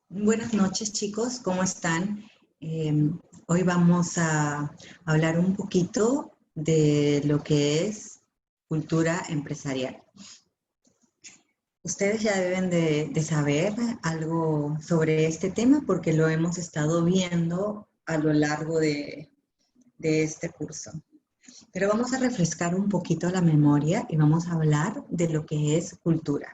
Buenas noches, chicos, ¿cómo están? Hoy vamos a hablar un poquito de lo que es cultura empresarial. Ustedes ya deben de saber algo sobre este tema porque lo hemos estado viendo a lo largo de este curso. Pero vamos a refrescar un poquito la memoria y vamos a hablar de lo que es cultura.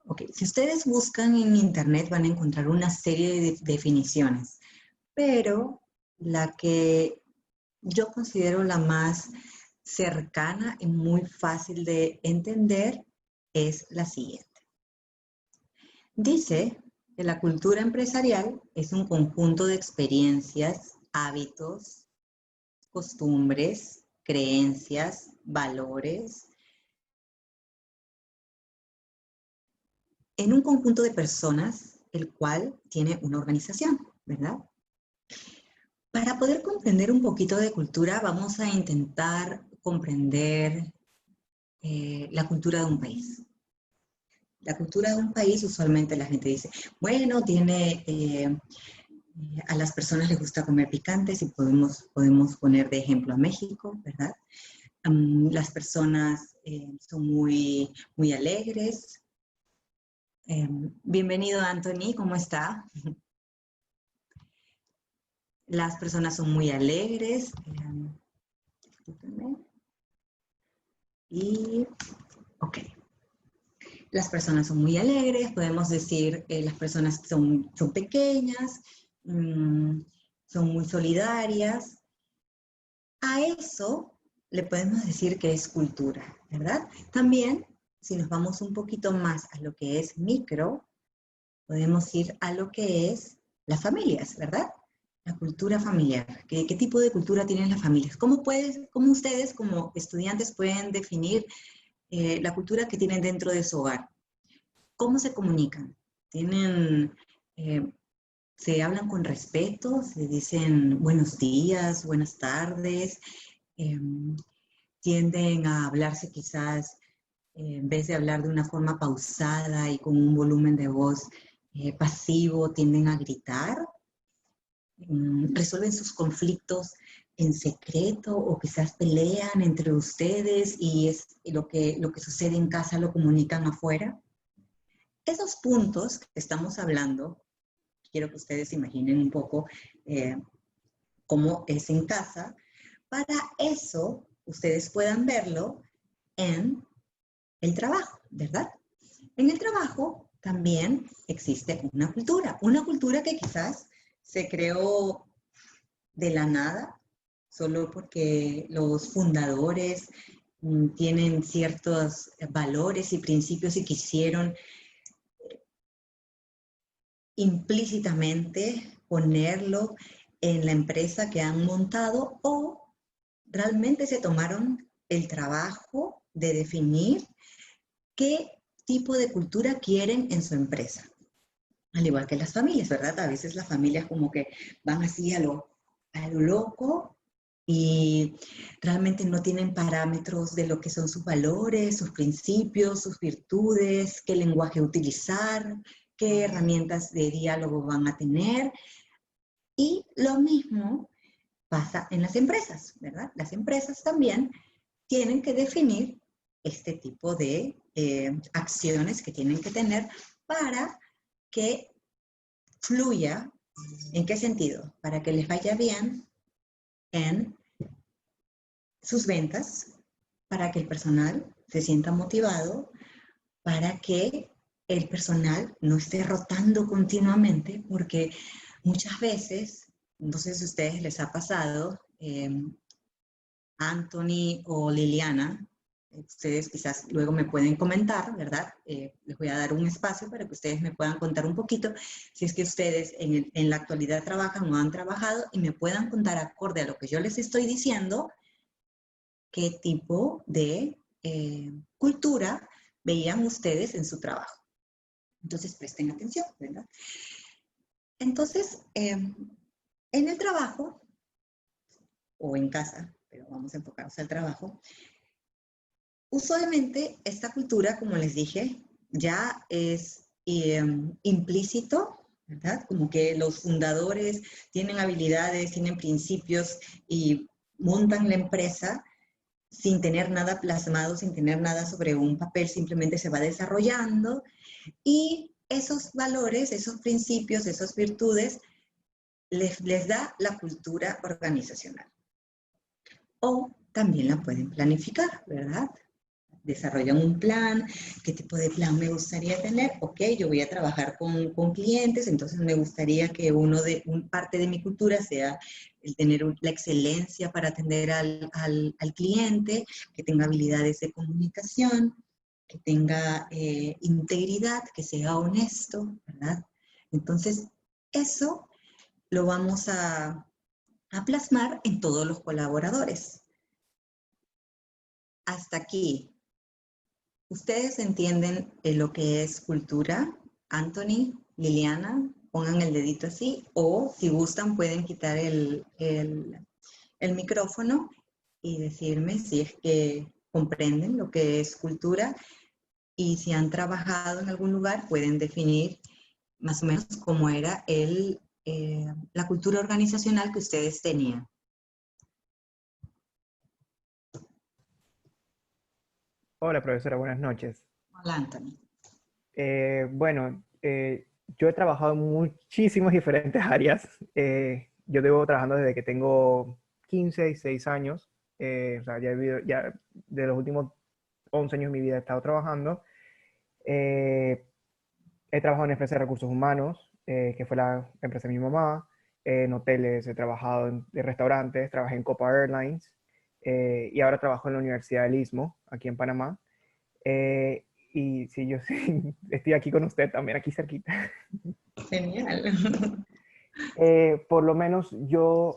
Ok, si ustedes buscan en internet van a encontrar una serie de definiciones, pero la que yo considero la más cercana y muy fácil de entender es la siguiente. Dice que la cultura empresarial es un conjunto de experiencias, hábitos, costumbres, creencias, valores, en un conjunto de personas, el cual tiene una organización, ¿verdad? Para poder comprender un poquito de cultura, vamos a intentar comprender la cultura de un país. La cultura de un país, usualmente la gente dice, bueno, a las personas les gusta comer picantes y podemos poner de ejemplo a México, ¿verdad? Las personas son muy alegres. Bienvenido, Anthony, ¿cómo está? Las personas son muy alegres. Y, ok. Las personas son muy alegres, podemos decir las personas son pequeñas, son muy solidarias. A eso le podemos decir que es cultura, ¿verdad? También, si nos vamos un poquito más a lo que es micro, podemos ir a lo que es las familias, ¿verdad? La cultura familiar. ¿Qué tipo de cultura tienen las familias? ¿Cómo ustedes como estudiantes pueden definir la cultura que tienen dentro de su hogar? ¿Cómo se comunican? Eh, se hablan con respeto, se dicen buenos días, buenas tardes, eh, tienden a hablarse quizás, en vez de hablar de una forma pausada y con un volumen de voz pasivo, tienden a gritar, resuelven sus conflictos en secreto o quizás pelean entre ustedes y lo que sucede en casa lo comunican afuera. Esos puntos que estamos hablando, quiero que ustedes imaginen un poco eh, cómo es en casa. Para eso, ustedes puedan verlo en el trabajo, ¿verdad? En el trabajo también existe una cultura que quizás se creó de la nada, solo porque los fundadores tienen ciertos valores y principios y quisieron implícitamente ponerlo en la empresa que han montado o realmente se tomaron el trabajo de definir qué tipo de cultura quieren en su empresa. Al igual que las familias, ¿verdad? A veces las familias como que van así a lo loco y realmente no tienen parámetros de lo que son sus valores, sus principios, sus virtudes, qué lenguaje utilizar, qué herramientas de diálogo van a tener. Y lo mismo pasa en las empresas, ¿verdad? Las empresas también tienen que definir este tipo de acciones que tienen que tener para que fluya. ¿En qué sentido? Para que les vaya bien en sus ventas, para que el personal se sienta motivado, para que el personal no esté rotando continuamente, porque muchas veces, no sé si a ustedes les ha pasado, Anthony o Liliana, ustedes quizás luego me pueden comentar, ¿verdad? Les voy a dar un espacio para que ustedes me puedan contar un poquito si es que ustedes en la actualidad trabajan o han trabajado y me puedan contar acorde a lo que yo les estoy diciendo, qué tipo de cultura veían ustedes en su trabajo. Entonces, presten atención, ¿verdad? Entonces, en el trabajo o en casa, pero vamos a enfocarnos al trabajo, usualmente esta cultura, como les dije, ya es implícito, ¿verdad? Como que los fundadores tienen habilidades, tienen principios y montan la empresa sin tener nada plasmado, sin tener nada sobre un papel, simplemente se va desarrollando y esos valores, esos principios, esas virtudes les da la cultura organizacional. O también la pueden planificar, ¿verdad? Desarrollan un plan, ¿qué tipo de plan me gustaría tener? Ok, yo voy a trabajar con clientes, entonces me gustaría que parte de mi cultura sea el tener la excelencia para atender al cliente, que tenga habilidades de comunicación, que tenga integridad, que sea honesto, ¿verdad? Entonces, eso lo vamos a plasmar en todos los colaboradores. Hasta aquí. ¿Ustedes entienden lo que es cultura? Anthony, Liliana, pongan el dedito así, o si gustan pueden quitar el micrófono y decirme si es que comprenden lo que es cultura y si han trabajado en algún lugar pueden definir más o menos cómo era la cultura organizacional que ustedes tenían. Hola, profesora, buenas noches. Hola, Anthony. Bueno, yo he trabajado en muchísimas diferentes áreas. Yo llevo trabajando desde que tengo 15 y 6 años. O sea, ya de los últimos 11 años de mi vida he estado trabajando. Eh, He trabajado en empresas de recursos humanos, que fue la empresa de mi mamá. En hoteles, he trabajado en restaurantes, trabajé en Copa Airlines. Y ahora trabajo en la Universidad del Istmo, aquí en Panamá. Eh, y sí, yo sí, estoy aquí con usted también, aquí cerquita. Genial. Por lo menos yo,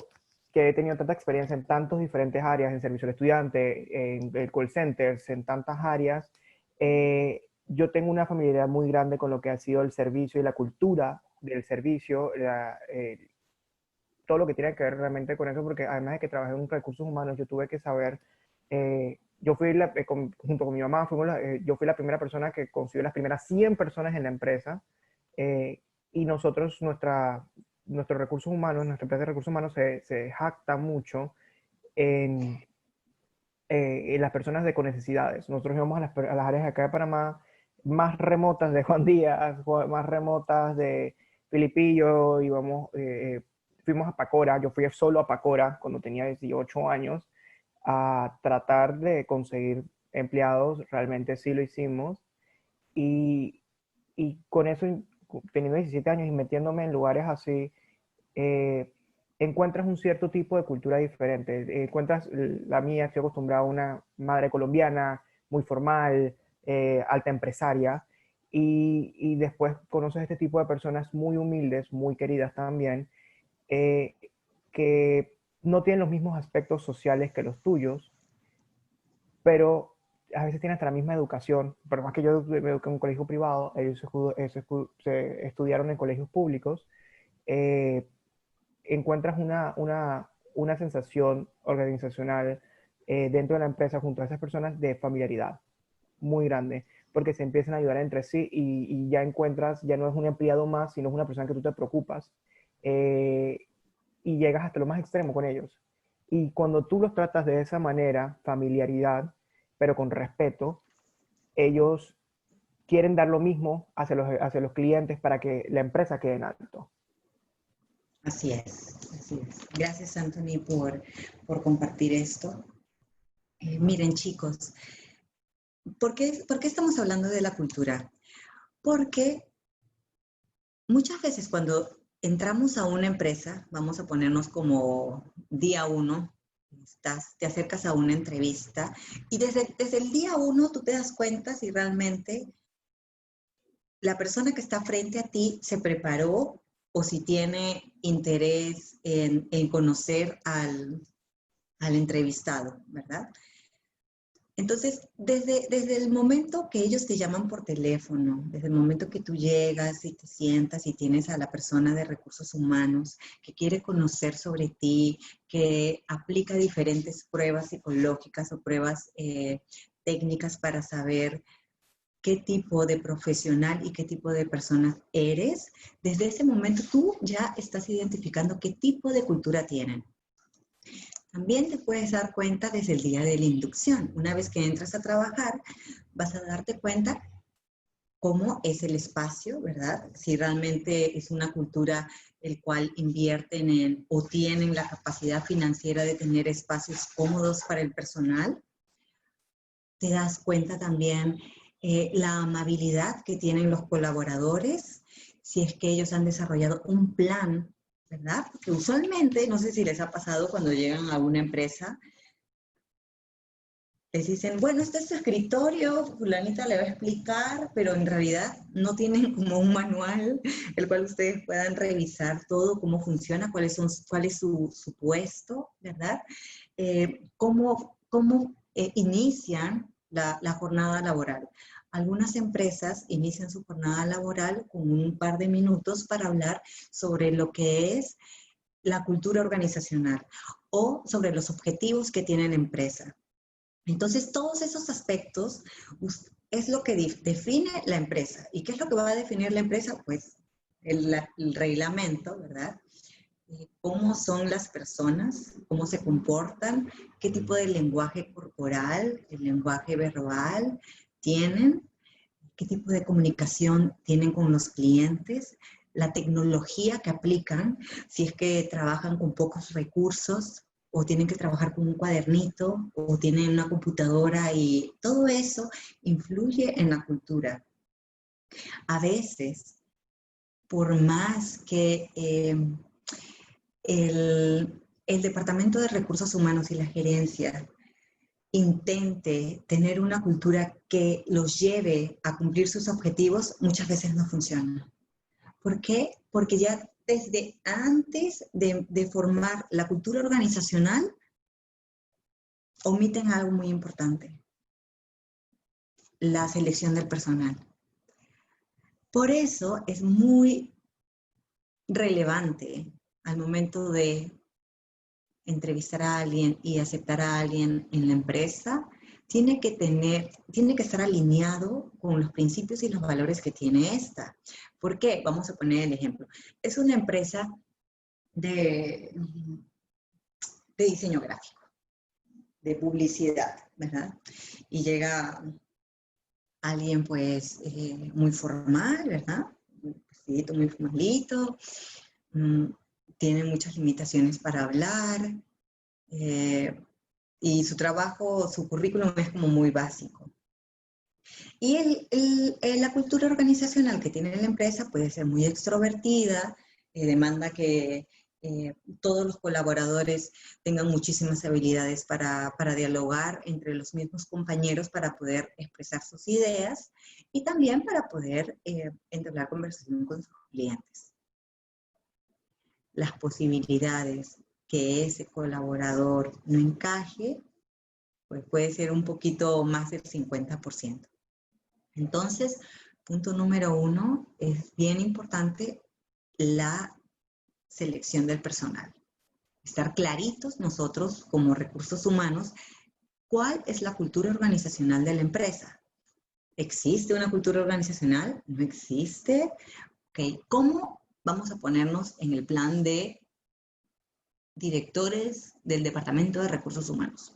que he tenido tanta experiencia en tantas diferentes áreas, en servicio al estudiante, en el call centers, en tantas áreas, yo tengo una familiaridad muy grande con lo que ha sido el servicio y la cultura del servicio, todo lo que tiene que ver realmente con eso, porque además de que trabajé en recursos humanos, yo tuve que saber, yo fui, junto con mi mamá, yo fui la primera persona que consiguió las primeras 100 personas en la empresa, y nosotros, nuestros recursos humanos, nuestra empresa de recursos humanos se jacta mucho en, en las personas con necesidades. Nosotros íbamos a las áreas de acá de Panamá más remotas de Juan Díaz, más remotas de Filipillo, fuimos a Pacora, yo fui solo a Pacora cuando tenía 18 años a tratar de conseguir empleados, realmente sí lo hicimos, y, y con eso, teniendo 17 años y metiéndome en lugares así, eh, encuentras un cierto tipo de cultura diferente. Encuentras la mía, estoy acostumbrado a una madre colombiana, muy formal, alta empresaria, y después conoces este tipo de personas muy humildes, muy queridas también, eh, que no tienen los mismos aspectos sociales que los tuyos, pero a veces tienen hasta la misma educación. Por más que yo me eduqué en un colegio privado, ellos se estudiaron en colegios públicos. eh, Encuentras una sensación organizacional dentro de la empresa junto a esas personas de familiaridad muy grande, porque se empiezan a ayudar entre sí y ya encuentras, ya no es un empleado más, sino es una persona que tú te preocupas, eh, y llegas hasta lo más extremo con ellos. Y cuando tú los tratas de esa manera, familiaridad, pero con respeto, ellos quieren dar lo mismo hacia los clientes para que la empresa quede en alto. Así es, así es. Gracias, Anthony, por compartir esto. Miren, chicos, ¿por qué estamos hablando de la cultura? Porque muchas veces cuando entramos a una empresa, vamos a ponernos como día uno, te acercas a una entrevista y desde el día uno tú te das cuenta si realmente la persona que está frente a ti se preparó o si tiene interés en conocer al entrevistado, ¿verdad? Entonces, desde el momento que ellos te llaman por teléfono, desde el momento que tú llegas y te sientas y tienes a la persona de recursos humanos que quiere conocer sobre ti, que aplica diferentes pruebas psicológicas o pruebas técnicas para saber qué tipo de profesional y qué tipo de persona eres, desde ese momento tú ya estás identificando qué tipo de cultura tienen. También te puedes dar cuenta desde el día de la inducción. Una vez que entras a trabajar, vas a darte cuenta cómo es el espacio, ¿verdad? Si realmente es una cultura el cual invierten en o tienen la capacidad financiera de tener espacios cómodos para el personal. Te das cuenta también la amabilidad que tienen los colaboradores, si es que ellos han desarrollado un plan, ¿verdad? Porque usualmente, no sé si les ha pasado cuando llegan a una empresa, les dicen, bueno, este es su escritorio, fulanita le va a explicar, pero en realidad no tienen como un manual el cual ustedes puedan revisar todo, cómo funciona, cuál es su puesto, ¿verdad? Cómo inician la jornada laboral. Algunas empresas inician su jornada laboral con un par de minutos para hablar sobre lo que es la cultura organizacional o sobre los objetivos que tiene la empresa. Entonces, todos esos aspectos es lo que define la empresa. ¿Y qué es lo que va a definir la empresa? Pues el reglamento, ¿verdad? Cómo son las personas, cómo se comportan, qué tipo de lenguaje corporal, el lenguaje verbal tienen, qué tipo de comunicación tienen con los clientes, la tecnología que aplican, si es que trabajan con pocos recursos o tienen que trabajar con un cuadernito o tienen una computadora, y todo eso influye en la cultura. A veces, por más que el Departamento de Recursos Humanos y la gerencia intente tener una cultura que los lleve a cumplir sus objetivos, muchas veces no funciona. ¿Por qué? Porque ya desde antes de formar la cultura organizacional, omiten algo muy importante: la selección del personal. Por eso es muy relevante al momento de entrevistar a alguien y aceptar a alguien en la empresa, tiene que estar alineado con los principios y los valores que tiene esta. ¿Por qué? Vamos a poner el ejemplo. Es una empresa de diseño gráfico, de publicidad, ¿verdad? Y llega alguien pues muy formal, ¿verdad? Muy formalito, tiene muchas limitaciones para hablar, y su trabajo, su currículum es como muy básico. Y la cultura organizacional que tiene la empresa puede ser muy extrovertida, demanda que todos los colaboradores tengan muchísimas habilidades para dialogar entre los mismos compañeros, para poder expresar sus ideas y también para poder entablar conversación con sus clientes. Las posibilidades que ese colaborador no encaje, pues puede ser un poquito más del 50%. Entonces, punto número 1, es bien importante la selección del personal. Estar claritos nosotros como recursos humanos, ¿cuál es la cultura organizacional de la empresa? ¿Existe una cultura organizacional? ¿No existe? Okay. ¿Cómo vamos a ponernos en el plan de directores del Departamento de Recursos Humanos?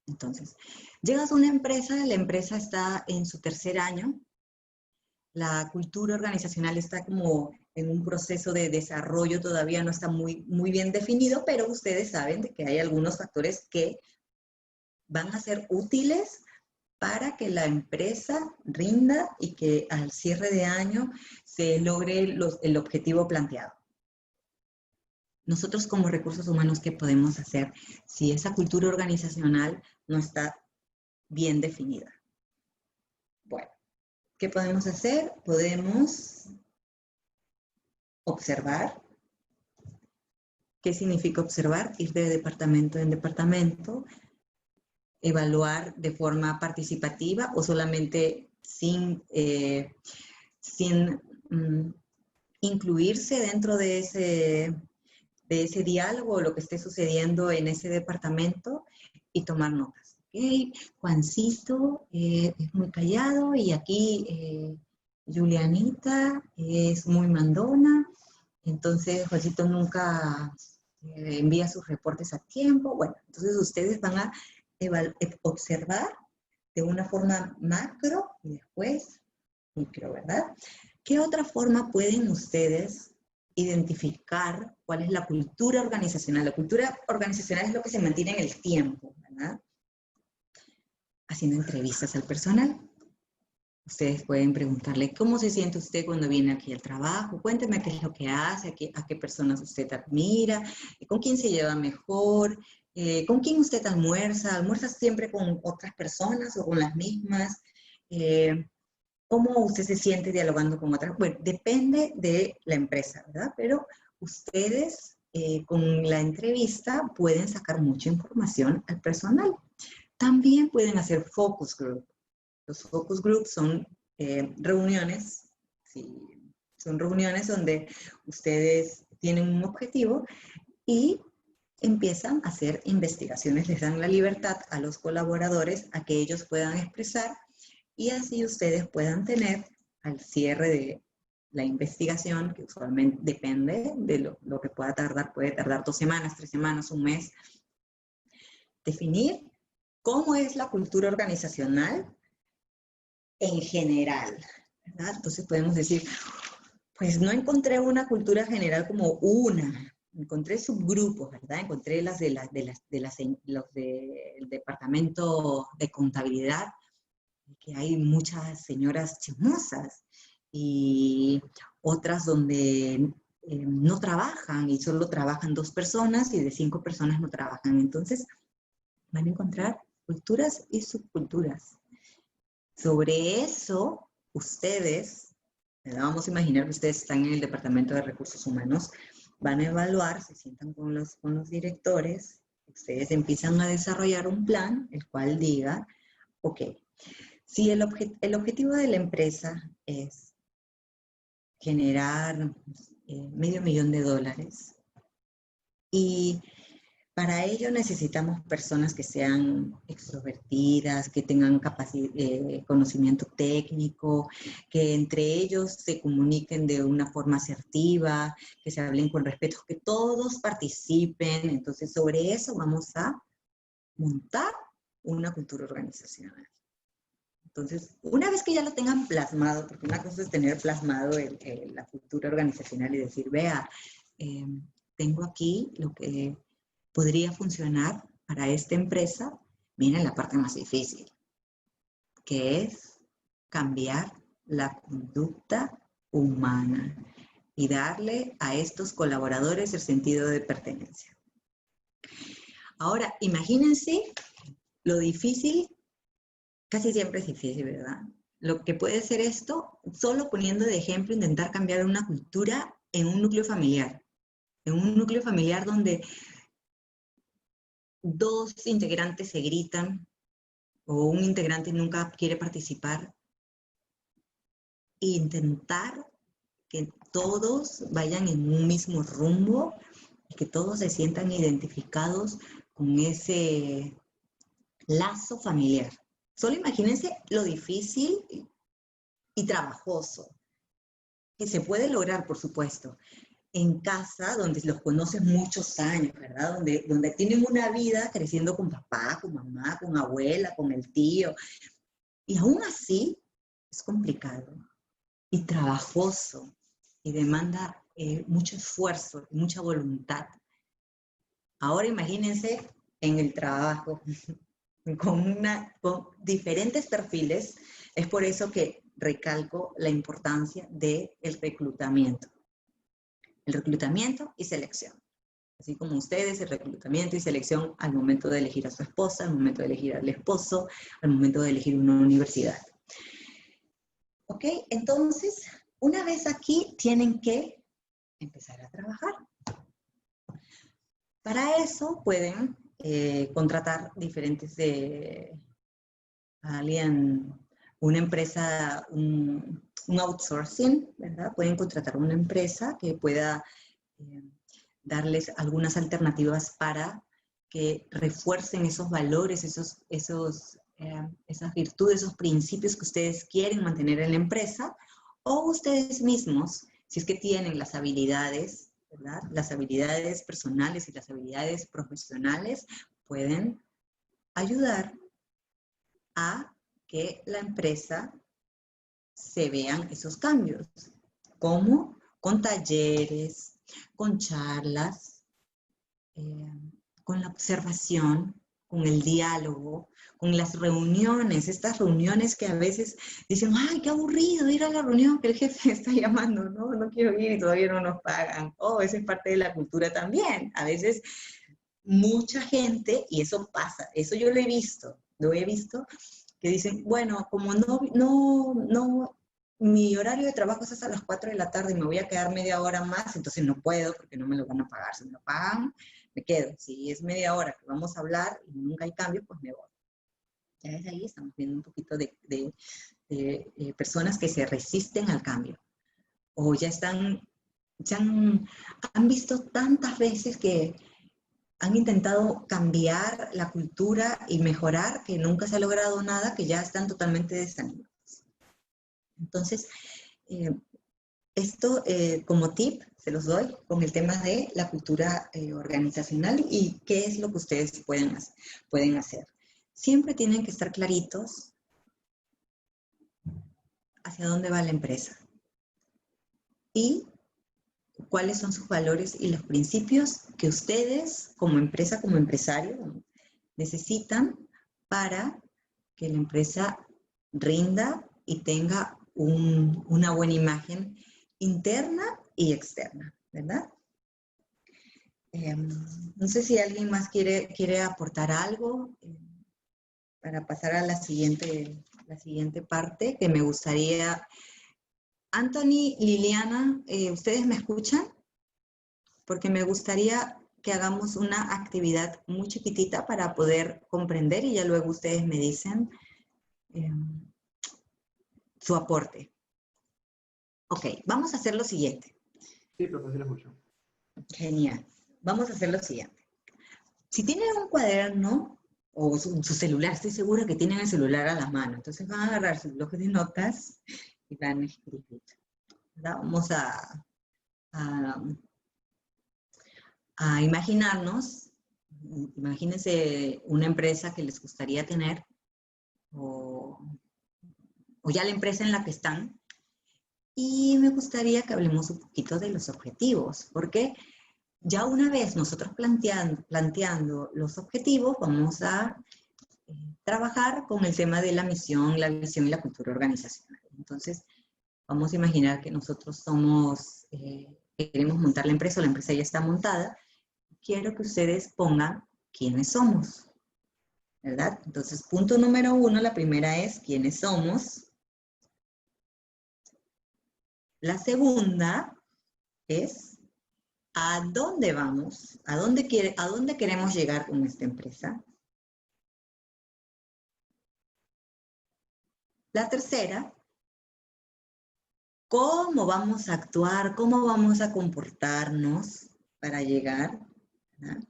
Entonces, llegas a una empresa, la empresa está en su tercer año, la cultura organizacional está como en un proceso de desarrollo, todavía no está muy bien definido, pero ustedes saben de que hay algunos factores que van a ser útiles para que la empresa rinda y que al cierre de año se logre el objetivo planteado. Nosotros como recursos humanos, ¿qué podemos hacer si esa cultura organizacional no está bien definida? Bueno, ¿qué podemos hacer? Podemos observar. ¿Qué significa observar? Ir de departamento en departamento, evaluar de forma participativa o solamente sin incluirse dentro de ese diálogo o lo que esté sucediendo en ese departamento, y tomar notas. Juancito es muy callado y aquí Julianita es muy mandona, entonces Juancito nunca envía sus reportes a tiempo. Bueno, entonces ustedes van a observar de una forma macro y después micro, ¿verdad? ¿Qué otra forma pueden ustedes identificar cuál es la cultura organizacional? La cultura organizacional es lo que se mantiene en el tiempo, ¿verdad? Haciendo entrevistas al personal. Ustedes pueden preguntarle, ¿cómo se siente usted cuando viene aquí al trabajo? Cuénteme qué es lo que hace, a qué personas usted admira, con quién se lleva mejor, con quién usted almuerza, almuerza siempre con otras personas o con las mismas, cómo usted se siente dialogando con otras. Bueno, depende de la empresa, ¿verdad? Pero ustedes con la entrevista pueden sacar mucha información al personal. También pueden hacer focus group. Los focus groups son reuniones, sí, son reuniones donde ustedes tienen un objetivo y empiezan a hacer investigaciones, les dan la libertad a los colaboradores a que ellos puedan expresar y así ustedes puedan tener al cierre de la investigación, que usualmente depende de lo que pueda tardar 2 semanas, 3 semanas, un mes, definir cómo es la cultura organizacional en general, ¿verdad? Entonces podemos decir, pues no encontré una cultura general como una, encontré subgrupos, ¿verdad? Encontré los del departamento de contabilidad, que hay muchas señoras chismosas, y otras donde no trabajan y solo trabajan 2 personas y de 5 personas no trabajan. Entonces van a encontrar culturas y subculturas. Sobre eso, ustedes, vamos a imaginar que ustedes están en el Departamento de Recursos Humanos, van a evaluar, se sientan con los directores, ustedes empiezan a desarrollar un plan, el cual diga, ok, si el objetivo de la empresa es generar $500,000 y para ello necesitamos personas que sean extrovertidas, que tengan conocimiento técnico, que entre ellos se comuniquen de una forma asertiva, que se hablen con respeto, que todos participen. Entonces, sobre eso vamos a montar una cultura organizacional. Entonces, una vez que ya lo tengan plasmado, porque una cosa es tener plasmado la cultura organizacional y decir, vea, tengo aquí lo que podría funcionar para esta empresa, viene la parte más difícil, que es cambiar la conducta humana y darle a estos colaboradores el sentido de pertenencia. Ahora, imagínense lo difícil, casi siempre es difícil, ¿verdad? Lo que puede ser esto, solo poniendo de ejemplo, intentar cambiar una cultura en un núcleo familiar. En un núcleo familiar donde 2 integrantes se gritan o un integrante nunca quiere participar, e intentar que todos vayan en un mismo rumbo y que todos se sientan identificados con ese lazo familiar. Solo imagínense lo difícil y trabajoso que se puede lograr, por supuesto, en casa, donde los conoces muchos años, ¿verdad? Donde tienen una vida creciendo con papá, con mamá, con abuela, con el tío. Y aún así es complicado y trabajoso y demanda mucho esfuerzo y mucha voluntad. Ahora imagínense en el trabajo, con diferentes perfiles. Es por eso que recalco la importancia del reclutamiento. El reclutamiento y selección. Así como ustedes, el reclutamiento y selección al momento de elegir a su esposa, al momento de elegir al esposo, al momento de elegir una universidad. ¿Ok? Entonces, una vez aquí, tienen que empezar a trabajar. Para eso pueden contratar diferentes una empresa, un outsourcing, ¿verdad? Pueden contratar una empresa que pueda darles algunas alternativas para que refuercen esos valores, esas virtudes, esos principios que ustedes quieren mantener en la empresa, o ustedes mismos, si es que tienen las habilidades, ¿verdad? Las habilidades personales y las habilidades profesionales, pueden ayudar a que la empresa se vean esos cambios. ¿Cómo? Con talleres, con charlas, con la observación, con el diálogo, con las reuniones, estas reuniones que a veces dicen, ay, qué aburrido ir a la reunión que el jefe está llamando, no quiero ir y todavía no nos pagan. Oh, esa es parte de la cultura también. A veces mucha gente, y eso pasa, eso yo lo he visto, que dicen, bueno, como mi horario de trabajo es hasta las 4 de la tarde y me voy a quedar media hora más, entonces no puedo porque no me lo van a pagar. Si me lo pagan, me quedo. Si es media hora que vamos a hablar y nunca hay cambio, pues me voy. Ya desde ahí estamos viendo un poquito de personas que se resisten al cambio. O ya han visto tantas veces que han intentado cambiar la cultura y mejorar, que nunca se ha logrado nada, que ya están totalmente desanimados. Entonces, esto como tip se los doy con el tema de la cultura organizacional y qué es lo que ustedes pueden hacer. Siempre tienen que estar claritos hacia dónde va la empresa y cuáles son sus valores y los principios que ustedes como empresa, como empresario, necesitan para que la empresa rinda y tenga una buena imagen interna y externa, ¿verdad? No sé si alguien más quiere aportar algo para pasar a la siguiente parte que me gustaría. Anthony, Liliana, ¿ustedes me escuchan? Porque me gustaría que hagamos una actividad muy chiquitita para poder comprender y ya luego ustedes me dicen su aporte. Ok, vamos a hacer lo siguiente. Sí, profesor, sí lo escucho. Genial. Vamos a hacer lo siguiente. Si tienen un cuaderno o su celular, estoy segura que tienen el celular a la mano, entonces van a agarrar sus bloques de notas y van a escribir. ¿Verdad? Vamos a imaginarnos, imagínense una empresa que les gustaría tener o ya la empresa en la que están, y me gustaría que hablemos un poquito de los objetivos, porque ya una vez nosotros planteando los objetivos, vamos a trabajar con el tema de la misión, la visión y la cultura organizacional. Entonces, vamos a imaginar que nosotros queremos montar la empresa, o la empresa ya está montada. Quiero que ustedes pongan quiénes somos, ¿verdad? Entonces, punto número 1, la primera es quiénes somos. La segunda es ¿a dónde vamos? ¿A dónde queremos llegar con esta empresa? La tercera, ¿cómo vamos a actuar? ¿Cómo vamos a comportarnos para llegar? ¿Verdad?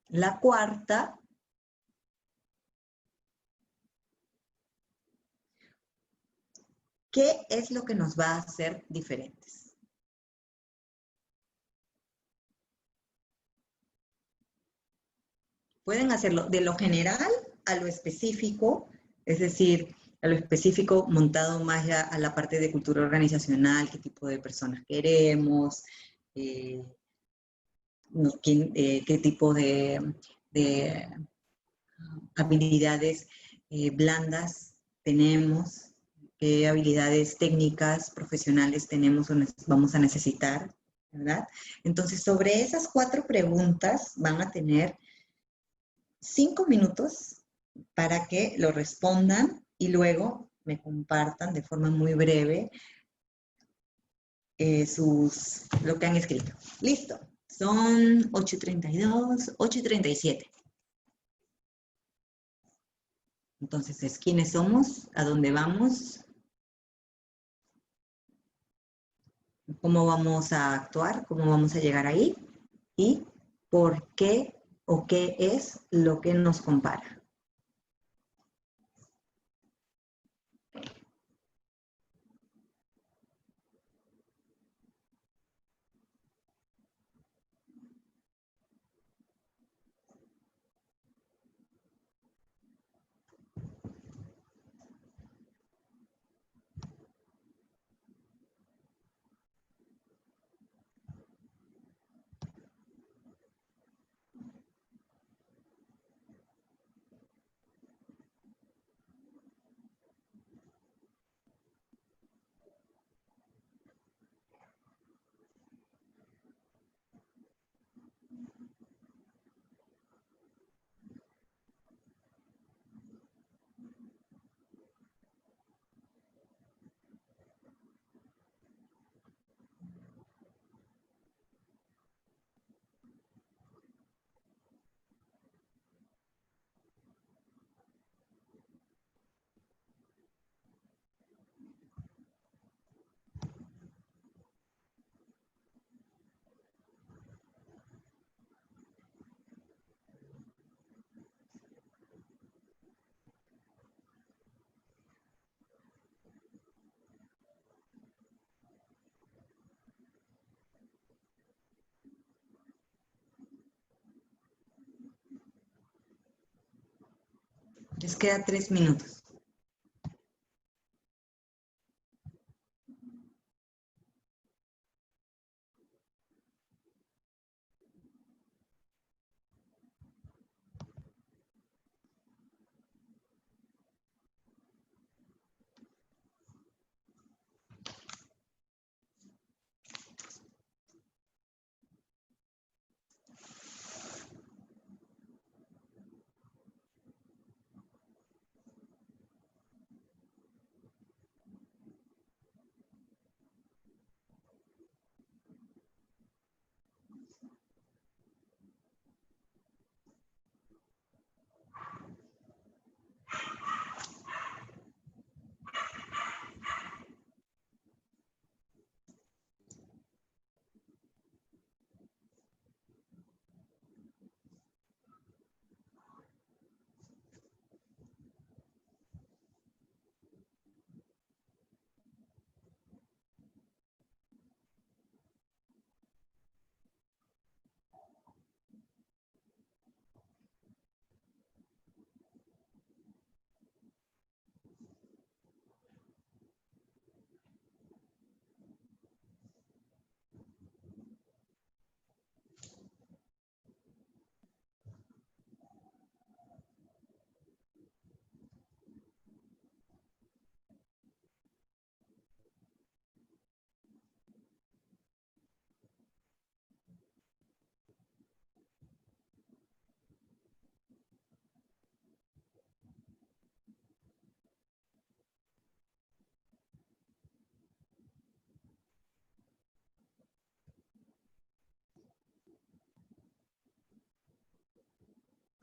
La cuarta, ¿qué es lo que nos va a hacer diferentes? Pueden hacerlo de lo general a lo específico, es decir, a lo específico montado más ya a la parte de cultura organizacional, qué tipo de personas queremos, qué tipo de habilidades blandas tenemos, qué habilidades técnicas, profesionales tenemos o vamos a necesitar, ¿verdad? Entonces, sobre esas 4 preguntas van a tener 5 minutos para que lo respondan y luego me compartan de forma muy breve lo que han escrito. Listo. Son 8:32, 8:37. Entonces, es quiénes somos, a dónde vamos, cómo vamos a actuar, cómo vamos a llegar ahí y por qué o qué es lo que nos compara. Les queda 3 minutos.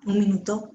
Un minuto.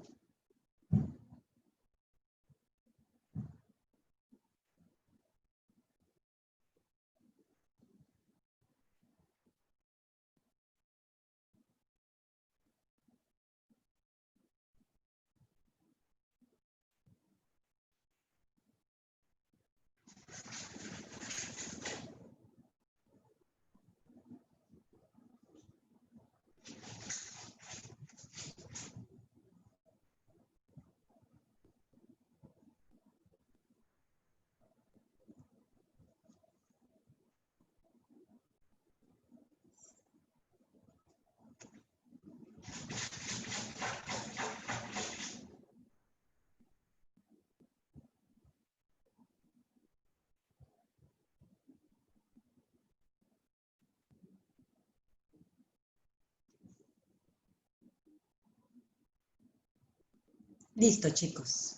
Listo, chicos.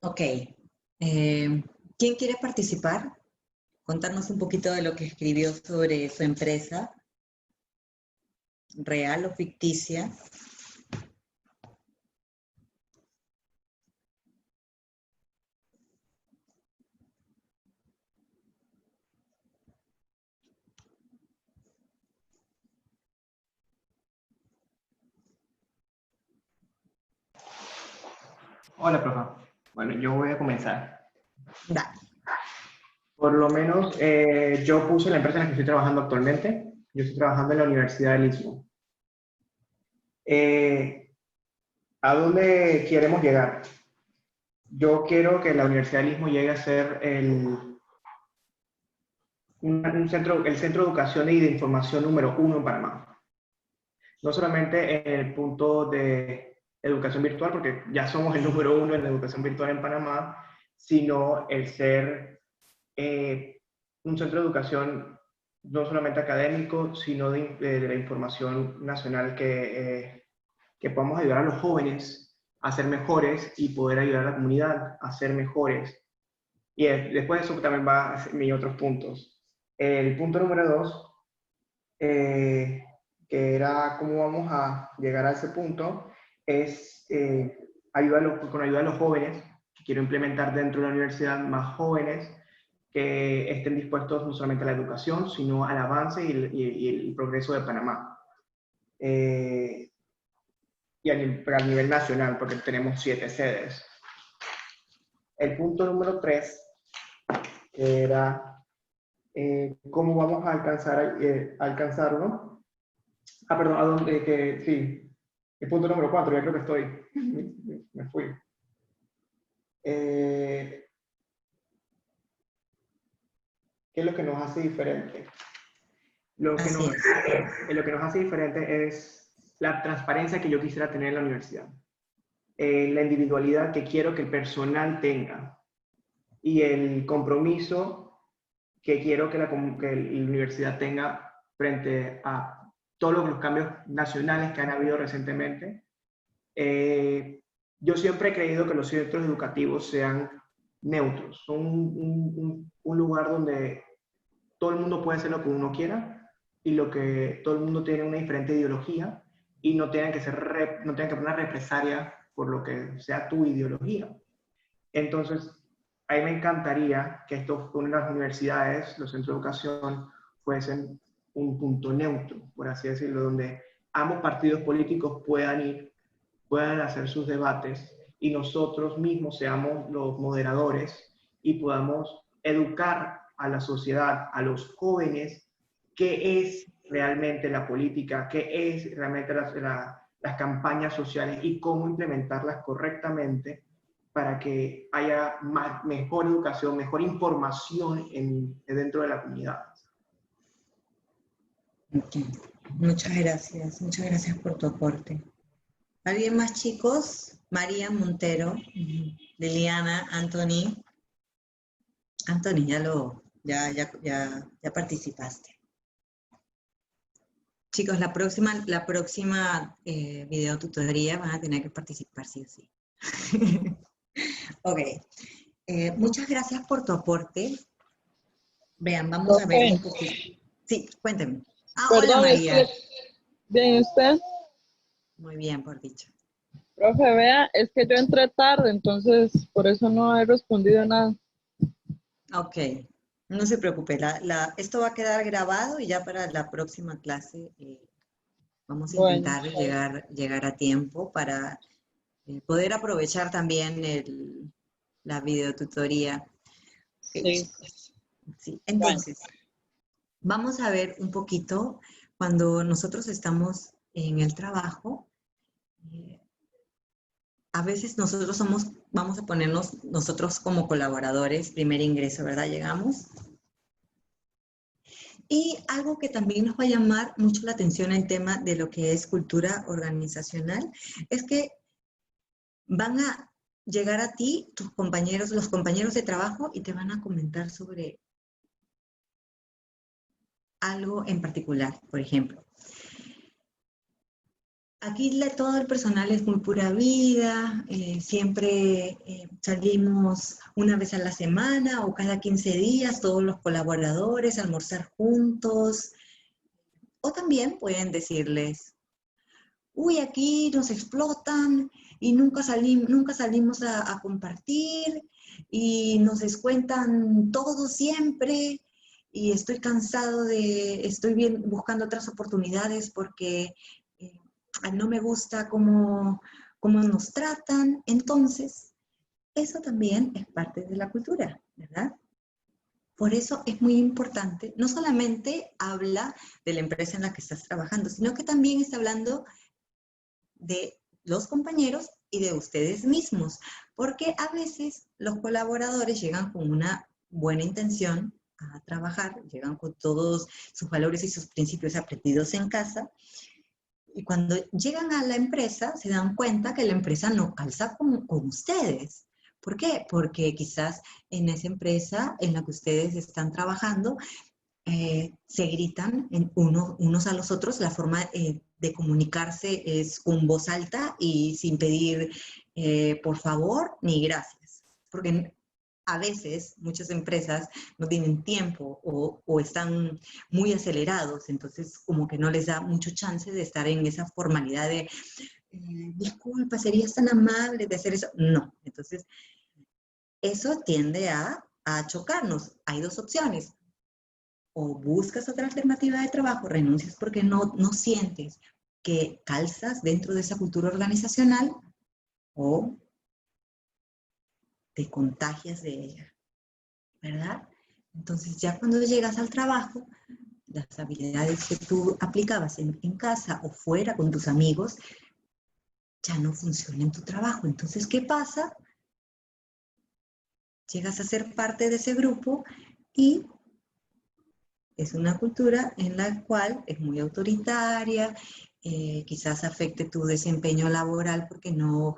Ok. ¿Quién quiere participar? Contarnos un poquito de lo que escribió sobre su empresa, real o ficticia. Hola, profe. Bueno, yo voy a comenzar. Dale. Por lo menos, yo puse la empresa en la que estoy trabajando actualmente. Yo estoy trabajando en la Universidad del Istmo. Eh, ¿A dónde queremos llegar? Yo quiero que la Universidad del Istmo llegue a ser el centro de educación y de información número 1 en Panamá. No solamente en el punto de educación virtual, porque ya somos el número 1 en la educación virtual en Panamá, sino el ser un centro de educación no solamente académico, sino de la información nacional que podamos ayudar a los jóvenes a ser mejores y poder ayudar a la comunidad a ser mejores. Y después de eso también va a mis otros puntos. El punto número 2, que era cómo vamos a llegar a ese punto, es con ayuda de los jóvenes, que quiero implementar dentro de la universidad más jóvenes que estén dispuestos no solamente a la educación, sino al avance y el progreso de Panamá. Y a nivel nacional, porque tenemos 7 sedes. El punto número 3 era cómo vamos a alcanzarlo. Ah, perdón, ¿a dónde? Sí, el punto número 4, ya creo que estoy. Me fui. ¿Qué es lo que nos hace diferente? Lo que nos hace diferente es la transparencia que yo quisiera tener en la universidad, la individualidad que quiero que el personal tenga y el compromiso que quiero que la universidad tenga frente a todos los cambios nacionales que han habido recientemente. Yo siempre he creído que los centros educativos sean neutros, son un lugar donde todo el mundo puede hacer lo que uno quiera y lo que todo el mundo tiene una diferente ideología y no tengan que poner una represalia por lo que sea tu ideología. Entonces, a mí me encantaría que las universidades, los centros de educación, fuesen un punto neutro, por así decirlo, donde ambos partidos políticos puedan hacer sus debates y nosotros mismos seamos los moderadores y podamos educar a la sociedad, a los jóvenes, qué es realmente la política, qué es realmente las campañas sociales y cómo implementarlas correctamente para que haya mejor educación, mejor información dentro de la comunidad. Okay. Muchas gracias por tu aporte. ¿Alguien más, chicos? María Montero, Liliana, Anthony. Anthony, ya participaste. Chicos, la próxima videotutoría van a tener que participar sí o sí. Ok. Muchas gracias por tu aporte. Vean, vamos a ver un poquito. Sí, cuéntenme. Hola Perdón, María. es que, bien, ¿usted? Muy bien, por dicho. Profe, vea, es que yo entré tarde, entonces por eso no he respondido nada. Ok, no se preocupe. Esto va a quedar grabado y ya para la próxima clase vamos a Bueno, intentar llegar a tiempo para poder aprovechar también la videotutoría. Ok, sí, chicos. Sí. bueno. Entonces, vamos a ver un poquito cuando nosotros estamos en el trabajo. A veces vamos a ponernos nosotros como colaboradores, primer ingreso, ¿verdad? Llegamos. Y algo que también nos va a llamar mucho la atención en tema de lo que es cultura organizacional, es que van a llegar a ti tus compañeros, los compañeros de trabajo, y te van a comentar sobre algo en particular. Por ejemplo, aquí todo el personal es muy pura vida, siempre salimos una vez a la semana o cada 15 días, todos los colaboradores, a almorzar juntos. O también pueden decirles, uy, aquí nos explotan y nunca salimos a compartir y nos descuentan todo siempre y estoy cansado buscando otras oportunidades porque no me gusta cómo cómo nos tratan. Entonces, eso también es parte de la cultura, ¿verdad? Por eso es muy importante, no solamente habla de la empresa en la que estás trabajando, sino que también está hablando de los compañeros y de ustedes mismos, porque a veces los colaboradores llegan con una buena intención a trabajar, llegan con todos sus valores y sus principios aprendidos en casa, y cuando llegan a la empresa se dan cuenta que la empresa no calza con ustedes. ¿Por qué? Porque quizás en esa empresa en la que ustedes están trabajando se gritan unos a los otros, la forma de comunicarse es con voz alta y sin pedir por favor ni gracias. Porque a veces muchas empresas no tienen tiempo o están muy acelerados, entonces como que no les da mucho chance de estar en esa formalidad de disculpa, ¿serías tan amable de hacer eso? No, entonces eso tiende a chocarnos. Hay dos opciones. O buscas otra alternativa de trabajo, renuncias porque no sientes que calzas dentro de esa cultura organizacional, o te contagias de ella, ¿verdad? Entonces ya cuando llegas al trabajo, las habilidades que tú aplicabas en casa o fuera con tus amigos, ya no funcionan en tu trabajo. Entonces, ¿qué pasa? Llegas a ser parte de ese grupo y es una cultura en la cual es muy autoritaria, quizás afecte tu desempeño laboral porque no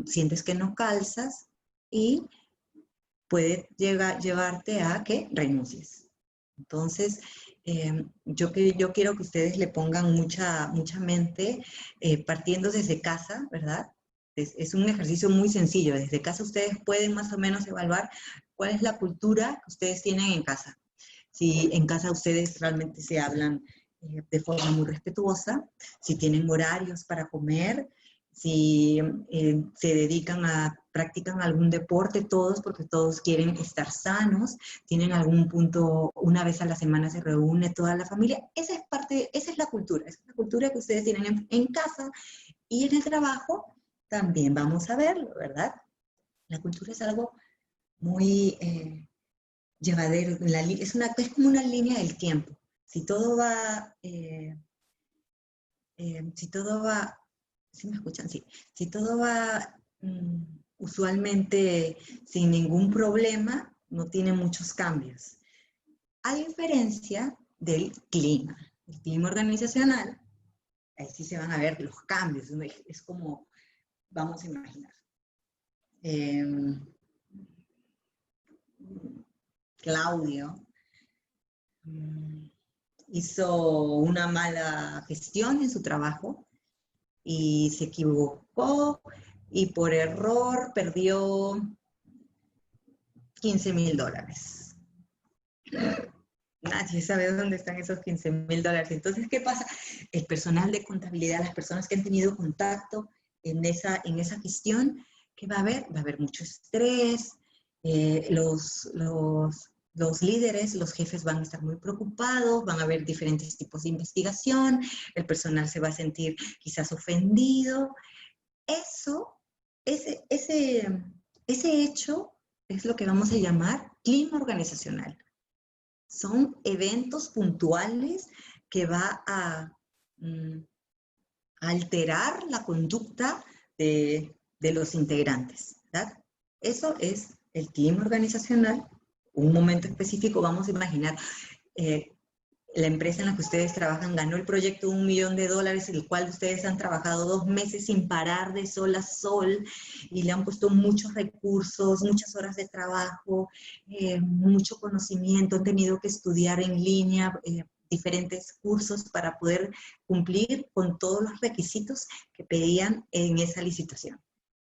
sientes que no calzas y puede llevarte a que renuncies. Entonces, yo quiero que ustedes le pongan mucha mente partiendo desde casa, ¿verdad? Es un ejercicio muy sencillo. Desde casa ustedes pueden más o menos evaluar cuál es la cultura que ustedes tienen en casa. Si en casa ustedes realmente se hablan de forma muy respetuosa, si tienen horarios para comer, si se practican algún deporte todos, porque todos quieren estar sanos, tienen algún punto, una vez a la semana se reúne toda la familia. Esa es la cultura que ustedes tienen en casa, y en el trabajo también vamos a verlo, ¿verdad? La cultura es algo muy llevadero, es como una línea del tiempo. Si todo va, ¿sí me escuchan? Sí. Si todo va usualmente sin ningún problema, no tiene muchos cambios. A diferencia del clima. El clima organizacional, ahí sí se van a ver los cambios. Es como, vamos a imaginar. Claudio hizo una mala gestión en su trabajo y se equivocó y por error perdió $15,000. Nadie sabe dónde están esos $15,000. Entonces, ¿qué pasa? El personal de contabilidad, las personas que han tenido contacto en esa gestión, ¿qué va a haber? Va a haber mucho estrés, los líderes, los jefes van a estar muy preocupados, van a haber diferentes tipos de investigación, el personal se va a sentir quizás ofendido. Ese hecho es lo que vamos a llamar clima organizacional. Son eventos puntuales que va a alterar la conducta de los integrantes, ¿verdad? Eso es el clima organizacional. Un momento específico, vamos a imaginar, la empresa en la que ustedes trabajan ganó el proyecto de $1 millón, el cual ustedes han trabajado 2 meses sin parar de sol a sol y le han puesto muchos recursos, muchas horas de trabajo, mucho conocimiento, han tenido que estudiar en línea diferentes cursos para poder cumplir con todos los requisitos que pedían en esa licitación.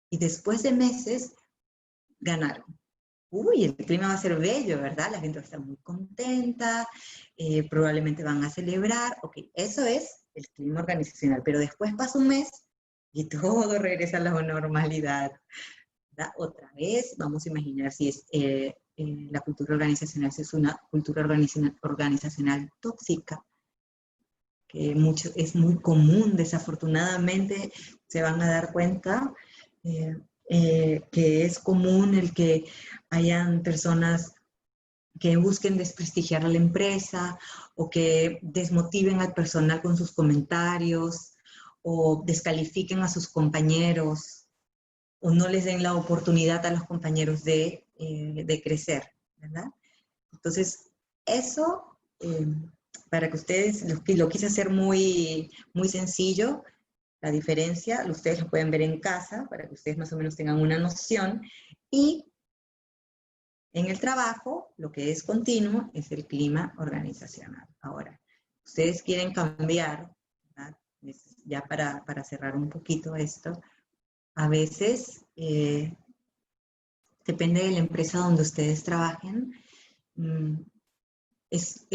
Y después de meses ganaron. Uy, el clima va a ser bello, ¿verdad? La gente va a estar muy contenta, probablemente van a celebrar. Ok, eso es el clima organizacional, pero después pasa un mes y todo regresa a la normalidad, ¿verdad? Otra vez, vamos a imaginar si es la cultura organizacional, si es una cultura organizacional tóxica, que es muy común, desafortunadamente se van a dar cuenta que es común el que hayan personas que busquen desprestigiar a la empresa o que desmotiven al personal con sus comentarios o descalifiquen a sus compañeros o no les den la oportunidad a los compañeros de crecer, ¿verdad? Entonces, eso, para que ustedes, lo quise hacer muy, muy sencillo, la diferencia, ustedes lo pueden ver en casa, para que ustedes más o menos tengan una noción, y en el trabajo, lo que es continuo es el clima organizacional. Ahora, ustedes quieren cambiar, ¿verdad? Ya para cerrar un poquito esto, a veces, depende de la empresa donde ustedes trabajen, es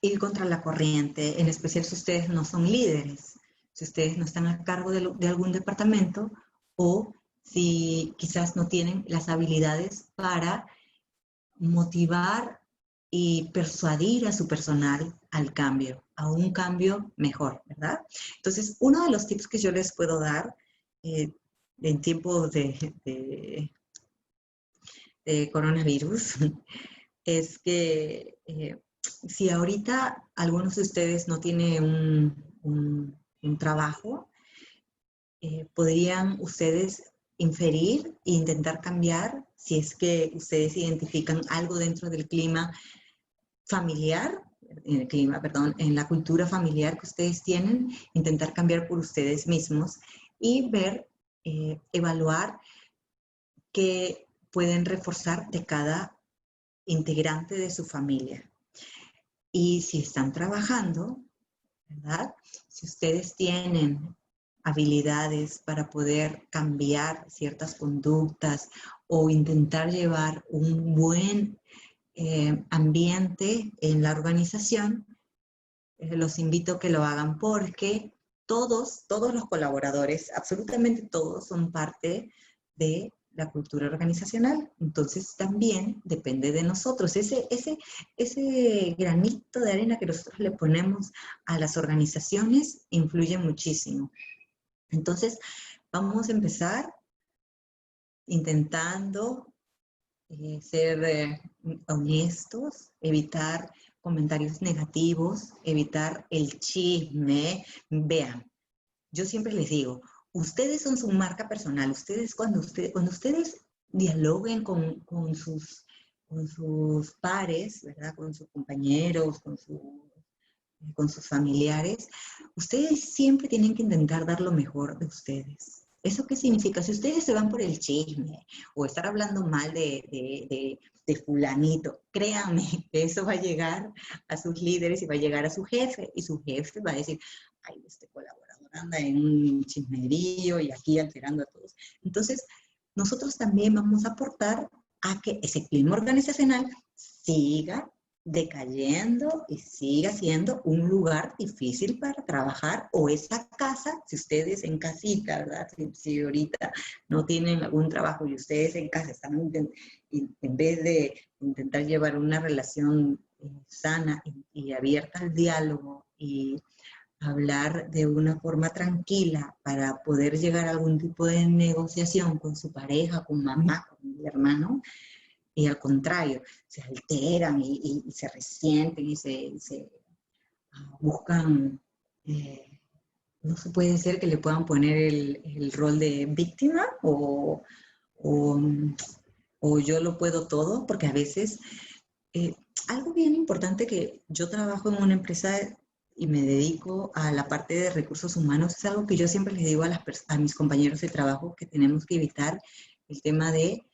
ir contra la corriente, en especial si ustedes no son líderes, si ustedes no están a cargo de algún departamento o si quizás no tienen las habilidades para motivar y persuadir a su personal al cambio, a un cambio mejor, ¿verdad? Entonces, uno de los tips que yo les puedo dar en tiempos de coronavirus es que si ahorita algunos de ustedes no tienen un trabajo, podrían ustedes inferir e intentar cambiar si es que ustedes identifican algo dentro del clima familiar, en la cultura familiar que ustedes tienen, intentar cambiar por ustedes mismos y ver, evaluar qué pueden reforzar de cada integrante de su familia. Y si están trabajando, ¿verdad? Si ustedes tienen habilidades para poder cambiar ciertas conductas o intentar llevar un buen ambiente en la organización, los invito a que lo hagan porque todos los colaboradores, absolutamente todos, son parte de la cultura organizacional. Entonces también depende de nosotros. Ese granito de arena que nosotros le ponemos a las organizaciones influye muchísimo. Entonces vamos a empezar intentando ser honestos, evitar comentarios negativos, evitar el chisme. Vean, yo siempre les digo, ustedes son su marca personal. Ustedes, cuando ustedes dialoguen con sus pares, ¿verdad? Con sus compañeros, con sus familiares, ustedes siempre tienen que intentar dar lo mejor de ustedes. ¿Eso qué significa? Si ustedes se van por el chisme o estar hablando mal de fulanito, créanme que eso va a llegar a sus líderes y va a llegar a su jefe, y su jefe va a decir, ay, este colaborador anda en un chismerío y aquí alterando a todos. Entonces, nosotros también vamos a aportar a que ese clima organizacional siga decayendo y siga siendo un lugar difícil para trabajar, o esa casa, si ustedes en casita, ¿verdad? Si ahorita no tienen algún trabajo y ustedes en casa están en vez de intentar llevar una relación sana y abierta al diálogo y hablar de una forma tranquila para poder llegar a algún tipo de negociación con su pareja, con mamá, con el hermano, y al contrario, se alteran y se resienten y se buscan, no se puede ser que le puedan poner el rol de víctima o yo lo puedo todo, porque a veces, algo bien importante, que yo trabajo en una empresa y me dedico a la parte de recursos humanos, es algo que yo siempre les digo a mis compañeros de trabajo, que tenemos que evitar el tema de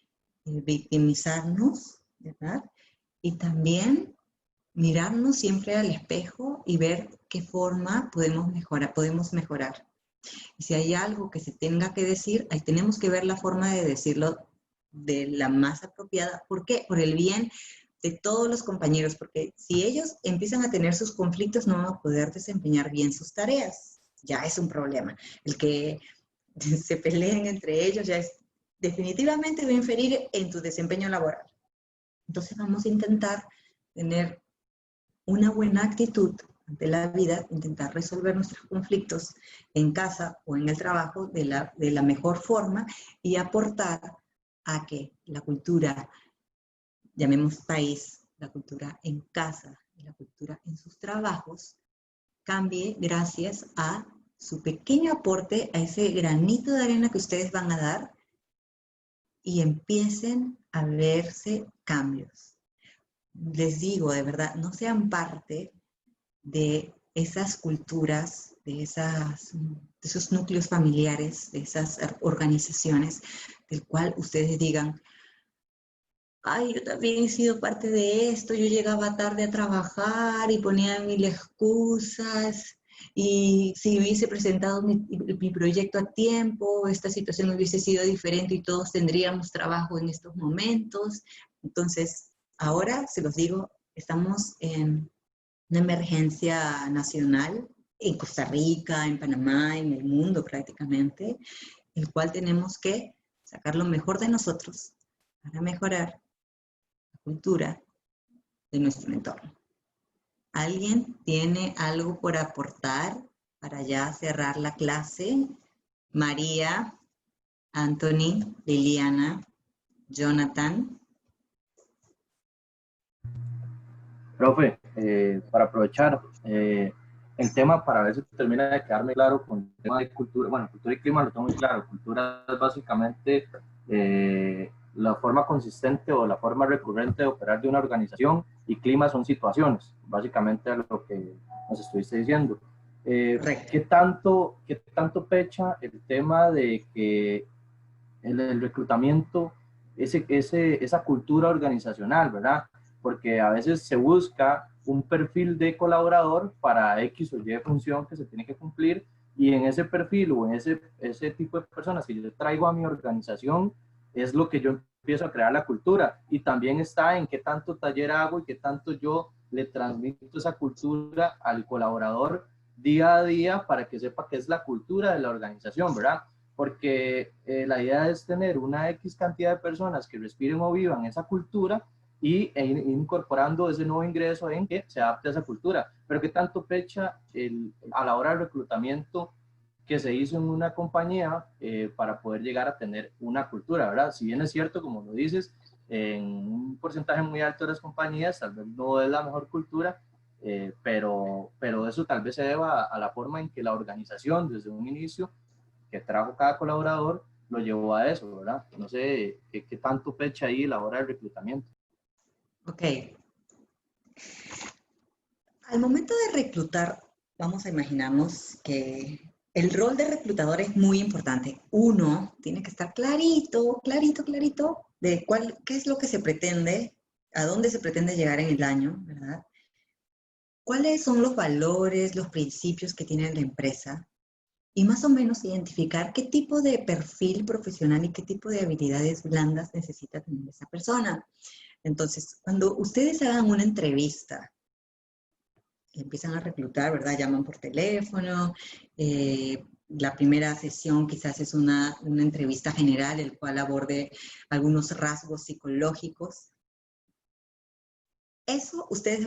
victimizarnos, ¿verdad? Y también mirarnos siempre al espejo y ver qué forma podemos mejorar. Y si hay algo que se tenga que decir, ahí tenemos que ver la forma de decirlo de la más apropiada. ¿Por qué? Por el bien de todos los compañeros, porque si ellos empiezan a tener sus conflictos, no van a poder desempeñar bien sus tareas. Ya es un problema. El que se peleen entre ellos ya es definitivamente va a inferir en tu desempeño laboral. Entonces vamos a intentar tener una buena actitud ante la vida, intentar resolver nuestros conflictos en casa o en el trabajo de la mejor forma y aportar a que la cultura, llamemos país, la cultura en casa y la cultura en sus trabajos, cambie gracias a su pequeño aporte, a ese granito de arena que ustedes van a dar y empiecen a verse cambios. Les digo, de verdad, no sean parte de esas culturas, de esos núcleos familiares, de esas organizaciones, del cual ustedes digan, ay, yo también he sido parte de esto, yo llegaba tarde a trabajar y ponía mil excusas, y si hubiese presentado mi proyecto a tiempo, esta situación hubiese sido diferente y todos tendríamos trabajo en estos momentos. Entonces, ahora, se los digo, estamos en una emergencia nacional en Costa Rica, en Panamá, en el mundo prácticamente, el cual tenemos que sacar lo mejor de nosotros para mejorar la cultura de nuestro entorno. ¿Alguien tiene algo por aportar para ya cerrar la clase? María, Anthony, Liliana, Jonathan. Profe, para aprovechar el tema, para ver si termina de quedarme claro con el tema de cultura. Bueno, cultura y clima lo tengo muy claro. Cultura es básicamente la forma consistente o la forma recurrente de operar de una organización, y clima son situaciones, básicamente lo que nos estuviste diciendo. ¿Qué tanto pecha el tema de que el reclutamiento, esa cultura organizacional, ¿verdad? Porque a veces se busca un perfil de colaborador para X o Y función que se tiene que cumplir, y en ese perfil o en ese tipo de personas que yo traigo a mi organización es lo que yo empiezo a crear la cultura. Y también está en qué tanto taller hago y qué tanto yo le transmito esa cultura al colaborador día a día para que sepa qué es la cultura de la organización, ¿verdad? Porque la idea es tener una X cantidad de personas que respiren o vivan esa cultura y incorporando ese nuevo ingreso en que se adapte a esa cultura. Pero ¿qué tanto pecha a la hora del reclutamiento que se hizo en una compañía para poder llegar a tener una cultura, ¿verdad? Si bien es cierto, como lo dices, en un porcentaje muy alto de las compañías tal vez no es la mejor cultura, pero eso tal vez se deba a la forma en que la organización desde un inicio que trajo cada colaborador lo llevó a eso, ¿verdad? No sé qué tanto pecha ahí a la hora del reclutamiento. Ok. Al momento de reclutar, vamos a imaginarnos que el rol de reclutador es muy importante. Uno tiene que estar clarito de qué es lo que se pretende, a dónde se pretende llegar en el año, ¿verdad? ¿Cuáles son los valores, los principios que tiene la empresa? Y más o menos identificar qué tipo de perfil profesional y qué tipo de habilidades blandas necesita tener esa persona. Entonces, cuando ustedes hagan una entrevista, empiezan a reclutar, ¿verdad? Llaman por teléfono, la primera sesión quizás es una entrevista general, el cual aborde algunos rasgos psicológicos. Eso ustedes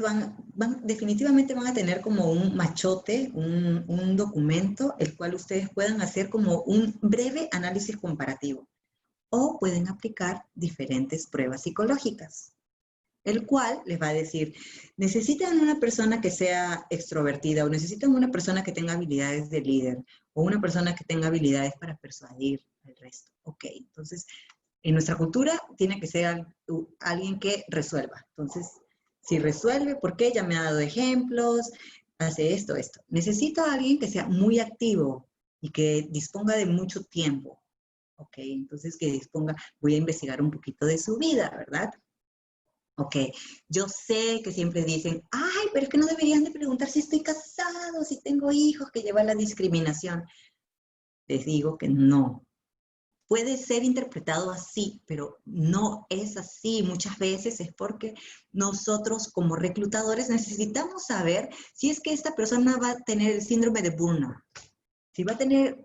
definitivamente van a tener como un machote, un documento, el cual ustedes puedan hacer como un breve análisis comparativo. O pueden aplicar diferentes pruebas psicológicas, el cual les va a decir, necesitan una persona que sea extrovertida, o necesitan una persona que tenga habilidades de líder, o una persona que tenga habilidades para persuadir al resto. Ok, entonces, en nuestra cultura tiene que ser alguien que resuelva. Entonces, si resuelve, ¿por qué? Ya me ha dado ejemplos, hace esto. Necesito a alguien que sea muy activo y que disponga de mucho tiempo. Ok, entonces que disponga, voy a investigar un poquito de su vida, ¿verdad? Ok, yo sé que siempre dicen, ay, pero es que no deberían de preguntar si estoy casado, si tengo hijos, que lleva la discriminación. Les digo que no. Puede ser interpretado así, pero no es así. Muchas veces es porque nosotros como reclutadores necesitamos saber si es que esta persona va a tener el síndrome de burnout, si va a tener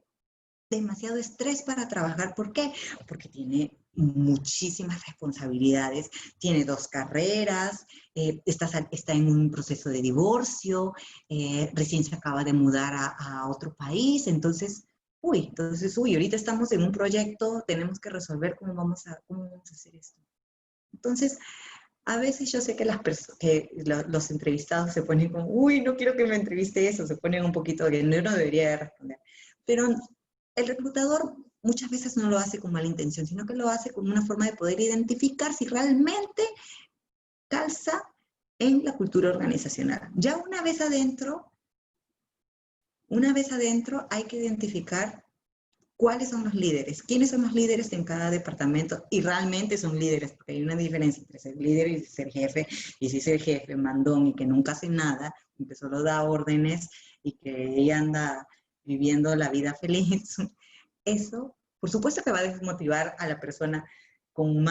demasiado estrés para trabajar. ¿Por qué? Porque tiene muchísimas responsabilidades, tiene 2 carreras, está en un proceso de divorcio, recién se acaba de mudar a otro país, entonces, ahorita estamos en un proyecto, tenemos que resolver cómo vamos a hacer esto. Entonces, a veces yo sé que los entrevistados se ponen como, uy, no quiero que me entreviste eso, se ponen un poquito que no debería de responder. Pero el reclutador muchas veces no lo hace con mala intención, sino que lo hace como una forma de poder identificar si realmente calza en la cultura organizacional. Ya una vez adentro hay que identificar cuáles son los líderes, quiénes son los líderes en cada departamento, y realmente son líderes, porque hay una diferencia entre ser líder y ser jefe, y si ser jefe, mandón, y que nunca hace nada, y que solo da órdenes, y que ella anda viviendo la vida feliz, eso, por supuesto que va a desmotivar a la persona con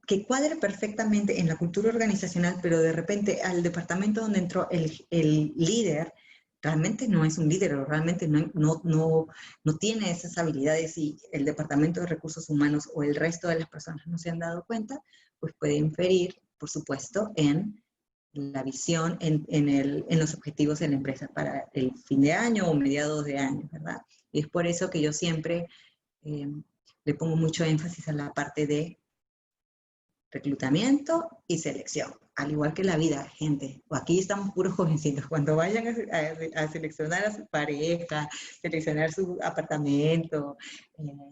que cuadre perfectamente en la cultura organizacional, pero de repente al departamento donde entró el líder, realmente no es un líder, o realmente no tiene esas habilidades, y el departamento de recursos humanos o el resto de las personas no se han dado cuenta, pues puede inferir, por supuesto, en la visión, en los objetivos de la empresa para el fin de año o mediados de año, ¿verdad? Y es por eso que yo siempre le pongo mucho énfasis a la parte de reclutamiento y selección, al igual que la vida, gente. Aquí estamos puros jovencitos. Cuando vayan a seleccionar a su pareja, seleccionar su apartamento,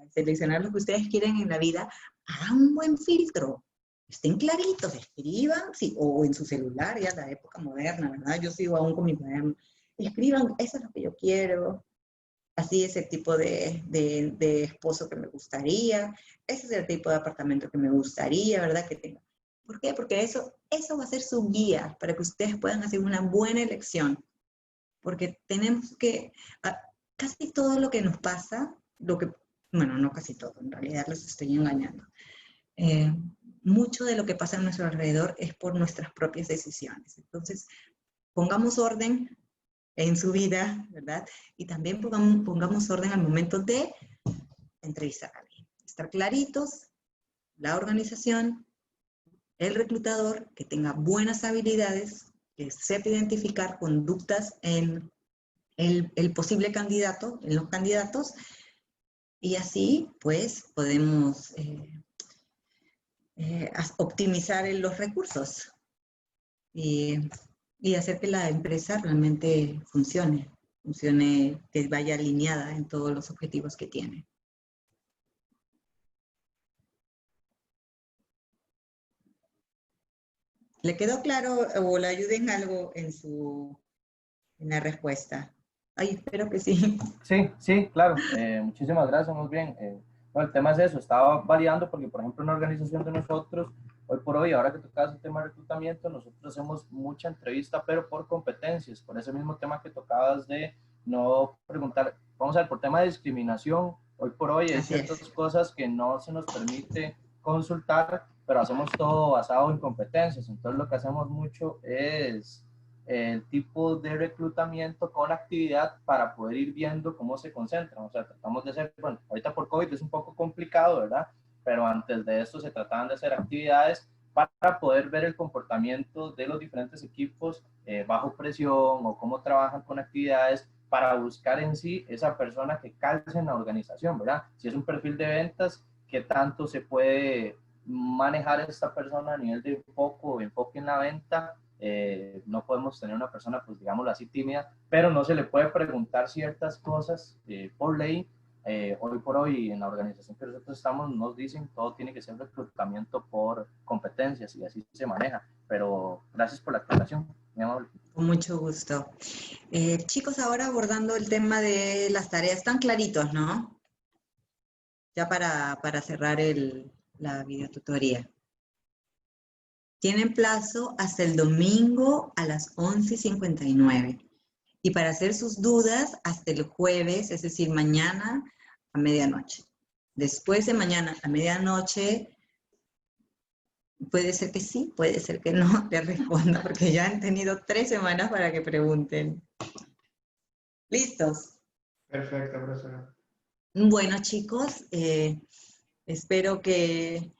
seleccionar lo que ustedes quieren en la vida, hagan un buen filtro. Estén claritos, escriban, sí, o en su celular, ya la época moderna, ¿verdad? Yo sigo aún con mi cuaderno. Escriban, eso es lo que yo quiero, así es el tipo de esposo que me gustaría, ese es el tipo de apartamento que me gustaría, ¿verdad? Que tenga. ¿Por qué? Porque eso va a ser su guía para que ustedes puedan hacer una buena elección. Porque tenemos que, casi todo lo que nos pasa, bueno, no casi todo, en realidad los estoy engañando. Mucho de lo que pasa a nuestro alrededor es por nuestras propias decisiones. Entonces, pongamos orden en su vida, ¿verdad? Y también pongamos orden al momento de entrevistar a alguien. Estar claritos, la organización, el reclutador, que tenga buenas habilidades, que sepa identificar conductas en el posible candidato, en los candidatos, y así, pues, podemos optimizar los recursos y hacer que la empresa realmente funcione, que vaya alineada en todos los objetivos que tiene. ¿Le quedó claro o le ayudé en algo en la respuesta? Ay, espero que sí. Sí, claro. Muchísimas gracias, muy bien. Bueno, el tema es eso, estaba variando porque, por ejemplo, en una organización de nosotros, hoy por hoy, ahora que tocabas el tema de reclutamiento, nosotros hacemos mucha entrevista, pero por competencias, por ese mismo tema que tocabas de no preguntar, vamos a ver, por tema de discriminación, hoy por hoy hay ciertas cosas que no se nos permite consultar, pero hacemos todo basado en competencias. Entonces, lo que hacemos mucho es el tipo de reclutamiento con actividad para poder ir viendo cómo se concentran. O sea, tratamos de hacer, bueno, ahorita por COVID es un poco complicado, ¿verdad? Pero antes de esto se trataban de hacer actividades para poder ver el comportamiento de los diferentes equipos bajo presión o cómo trabajan con actividades para buscar en sí esa persona que calce en la organización, ¿verdad? Si es un perfil de ventas, ¿qué tanto se puede manejar esta persona a nivel de enfoque en la venta? No podemos tener una persona, pues digámoslo así, tímida, pero no se le puede preguntar ciertas cosas por ley. Hoy por hoy en la organización que nosotros estamos nos dicen todo tiene que ser reclutamiento por competencias y así se maneja, pero gracias por la aclaración, mi amable. Con mucho gusto. Chicos, ahora abordando el tema de las tareas, están claritos, ¿no? Ya para cerrar la videotutoría. Tienen plazo hasta el domingo a las 11:59. Y para hacer sus dudas, hasta el jueves, es decir, mañana a medianoche. Después de mañana a medianoche, puede ser que sí, puede ser que no, les responda, porque ya han tenido 3 semanas para que pregunten. ¿Listos? Perfecto, profesora. Bueno, chicos, espero que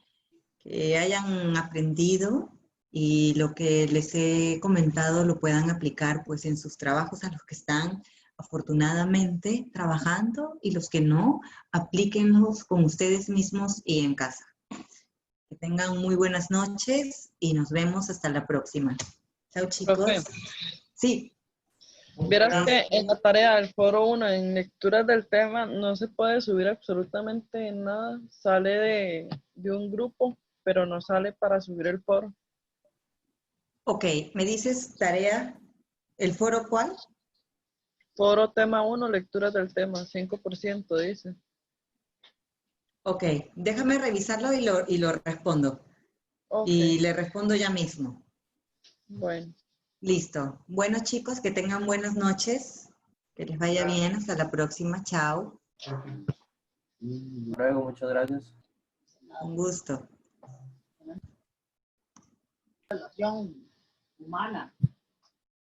hayan aprendido y lo que les he comentado lo puedan aplicar pues en sus trabajos a los que están afortunadamente trabajando y los que no, aplíquenlos con ustedes mismos y en casa. Que tengan muy buenas noches y nos vemos hasta la próxima. Chao, chicos. Profe, Sí. vieras que en la tarea del foro 1, en lecturas del tema, no se puede subir absolutamente nada. Sale de un grupo, pero no sale para subir el foro. Ok, me dices tarea, ¿el foro cuál? Foro tema 1, lecturas del tema, 5% dice. Ok, déjame revisarlo y lo respondo. Ok, Y le respondo ya mismo. bueno. Listo. Bueno, chicos, que tengan buenas noches. Que les vaya bien. Hasta la próxima. Chao. Luego, muchas gracias. Un gusto. Relación humana.